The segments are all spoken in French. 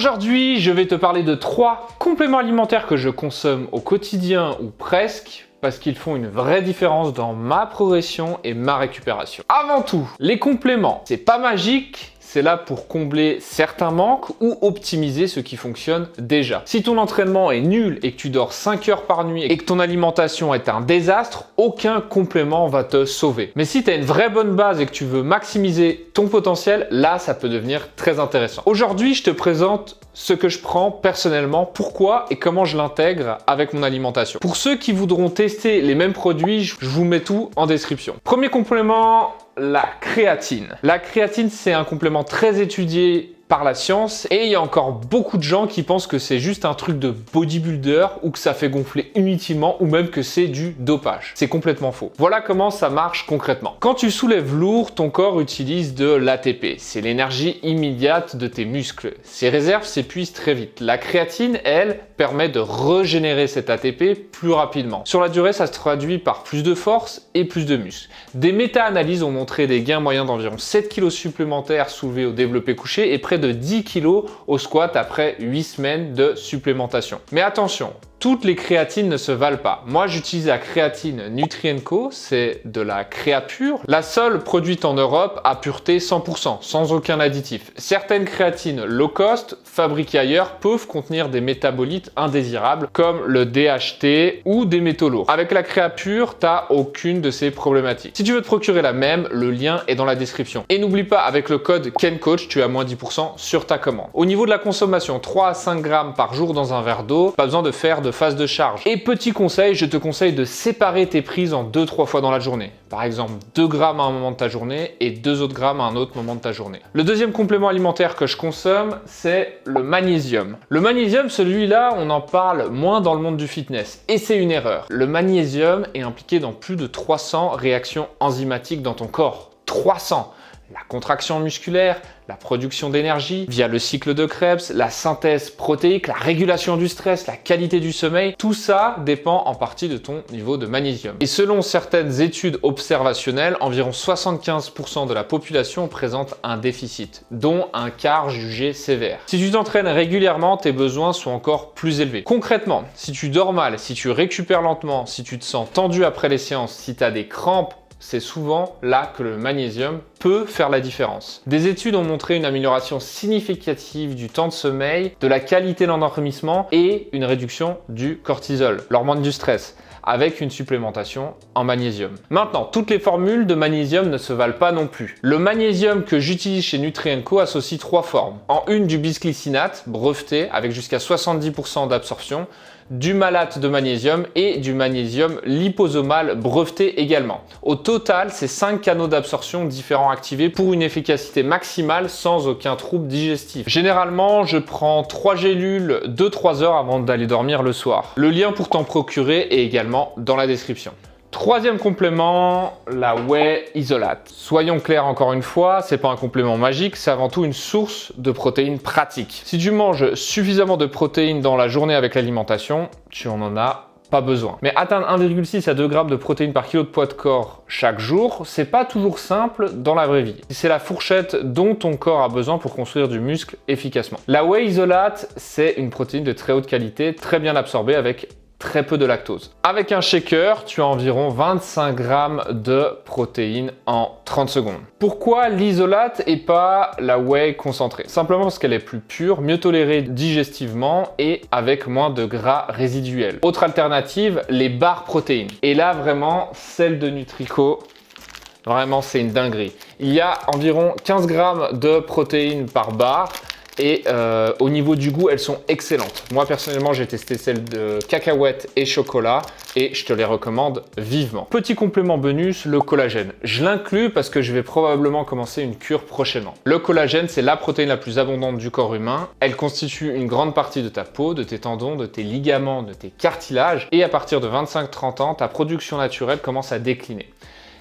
Aujourd'hui, je vais te parler de 3 compléments alimentaires que je consomme au quotidien ou presque, parce qu'ils font une vraie différence dans ma progression et ma récupération. Avant tout, les compléments, c'est pas magique. C'est là pour combler certains manques ou optimiser ce qui fonctionne déjà. Si ton entraînement est nul et que tu dors 5 heures par nuit et que ton alimentation est un désastre, aucun complément va te sauver. Mais si tu as une vraie bonne base et que tu veux maximiser ton potentiel, là, ça peut devenir très intéressant. Aujourd'hui, je te présente ce que je prends personnellement, pourquoi et comment je l'intègre avec mon alimentation. Pour ceux qui voudront tester les mêmes produits, je vous mets tout en description. Premier complément, la créatine. La créatine, c'est un complément très étudié par la science et il y a encore beaucoup de gens qui pensent que c'est juste un truc de bodybuilder ou que ça fait gonfler inutilement ou même que c'est du dopage. C'est complètement faux. Voilà comment ça marche concrètement. Quand tu soulèves lourd, ton corps utilise de l'ATP. C'est l'énergie immédiate de tes muscles. Ces réserves s'épuisent très vite. La créatine, elle, permet de régénérer cet ATP plus rapidement. Sur la durée, ça se traduit par plus de force et plus de muscles. Des méta-analyses ont montré des gains moyens d'environ 7 kg supplémentaires soulevés au développé couché et près de 10 kg au squat après 8 semaines de supplémentation. Mais attention, toutes les créatines ne se valent pas. Moi, j'utilise la créatine Nutrien-Co, c'est de la créa pure, la seule produite en Europe à pureté 100%, sans aucun additif. Certaines créatines low cost, fabriquées ailleurs, peuvent contenir des métabolites indésirables comme le DHT ou des métaux lourds. Avec la créa pure, tu n'as aucune de ces problématiques. Si tu veux te procurer la même, le lien est dans la description. Et n'oublie pas, avec le code KenCoach, tu as moins 10% sur ta commande. Au niveau de la consommation, 3 à 5 grammes par jour dans un verre d'eau, pas besoin de faire de phase de charge. Et petit conseil, je te conseille de séparer tes prises en 2-3 fois dans la journée. Par exemple, 2 grammes à un moment de ta journée et 2 autres grammes à un autre moment de ta journée. Le deuxième complément alimentaire que je consomme, c'est le magnésium. Le magnésium, celui-là, on en parle moins dans le monde du fitness. Et c'est une erreur. Le magnésium est impliqué dans plus de 300 réactions enzymatiques dans ton corps. 300! La contraction musculaire, la production d'énergie via le cycle de Krebs, la synthèse protéique, la régulation du stress, la qualité du sommeil, tout ça dépend en partie de ton niveau de magnésium. Et selon certaines études observationnelles, environ 75% de la population présente un déficit, dont un quart jugé sévère. Si tu t'entraînes régulièrement, tes besoins sont encore plus élevés. Concrètement, si tu dors mal, si tu récupères lentement, si tu te sens tendu après les séances, si tu as des crampes, c'est souvent là que le magnésium peut faire la différence. Des études ont montré une amélioration significative du temps de sommeil, de la qualité de l'endormissement et une réduction du cortisol, l'hormone du stress, avec une supplémentation en magnésium. Maintenant, toutes les formules de magnésium ne se valent pas non plus. Le magnésium que j'utilise chez Nutrien-Co associe 3 formes. En une, du bisglycinate, breveté, avec jusqu'à 70% d'absorption, du malate de magnésium et du magnésium liposomal breveté également. Au total, c'est 5 canaux d'absorption différents activés pour une efficacité maximale sans aucun trouble digestif. Généralement, je prends 3 gélules 2-3 heures avant d'aller dormir le soir. Le lien pour t'en procurer est également dans la description. Troisième complément, la whey isolate. Soyons clairs encore une fois, c'est pas un complément magique, c'est avant tout une source de protéines pratique. Si tu manges suffisamment de protéines dans la journée avec l'alimentation, tu en as pas besoin. Mais atteindre 1,6 à 2 grammes de protéines par kilo de poids de corps chaque jour, c'est pas toujours simple dans la vraie vie. C'est la fourchette dont ton corps a besoin pour construire du muscle efficacement. La whey isolate, c'est une protéine de très haute qualité, très bien absorbée avec très peu de lactose. Avec un shaker, tu as environ 25 grammes de protéines en 30 secondes. Pourquoi l'isolate et pas la whey concentrée? Simplement parce qu'elle est plus pure, mieux tolérée digestivement et avec moins de gras résiduels. Autre alternative, les barres protéines. Et là, vraiment, celle de Nutrico, vraiment, c'est une dinguerie. Il y a environ 15 grammes de protéines par barre. Et au niveau du goût, elles sont excellentes. Moi, personnellement, j'ai testé celles de cacahuètes et chocolat et je te les recommande vivement. Petit complément bonus, le collagène. Je l'inclus parce que je vais probablement commencer une cure prochainement. Le collagène, c'est la protéine la plus abondante du corps humain. Elle constitue une grande partie de ta peau, de tes tendons, de tes ligaments, de tes cartilages. Et à partir de 25-30 ans, ta production naturelle commence à décliner.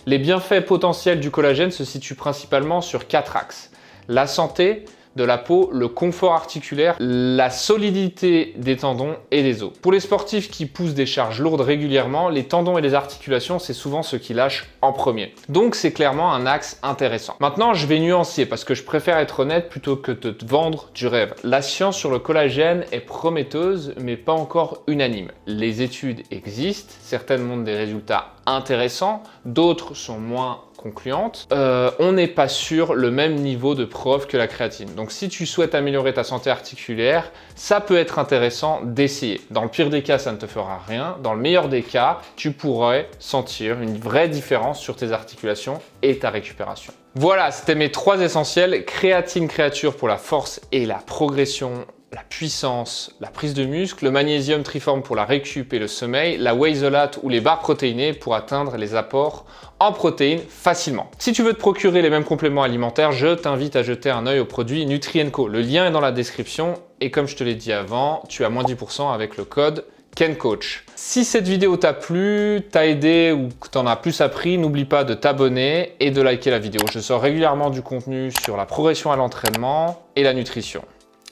Les bienfaits potentiels du collagène se situent principalement sur 4 axes. La santé, de la peau, le confort articulaire, la solidité des tendons et des os. Pour les sportifs qui poussent des charges lourdes régulièrement, les tendons et les articulations, c'est souvent ce qui lâchent en premier. Donc c'est clairement un axe intéressant. Maintenant, je vais nuancer parce que je préfère être honnête plutôt que de te vendre du rêve. La science sur le collagène est prometteuse, mais pas encore unanime. Les études existent, certaines montrent des résultats intéressants, d'autres sont moins concluantes. On n'est pas sur le même niveau de preuve que la créatine. Donc si tu souhaites améliorer ta santé articulaire, ça peut être intéressant d'essayer. Dans le pire des cas, ça ne te fera rien. Dans le meilleur des cas, tu pourrais sentir une vraie différence sur tes articulations et ta récupération. Voilà, c'était mes 3 essentiels. Créatine créature pour la force et la progression, la puissance, la prise de muscle, le magnésium triforme pour la récup et le sommeil, la whey isolate ou les barres protéinées pour atteindre les apports en protéines facilement. Si tu veux te procurer les mêmes compléments alimentaires, je t'invite à jeter un œil aux produits Nutri&Co. Le lien est dans la description et comme je te l'ai dit avant, tu as moins 10% avec le code KenCoach. Si cette vidéo t'a plu, t'a aidé ou que t'en as plus appris, n'oublie pas de t'abonner et de liker la vidéo. Je sors régulièrement du contenu sur la progression à l'entraînement et la nutrition.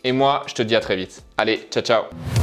Et moi, je te dis à très vite. Allez, ciao ciao!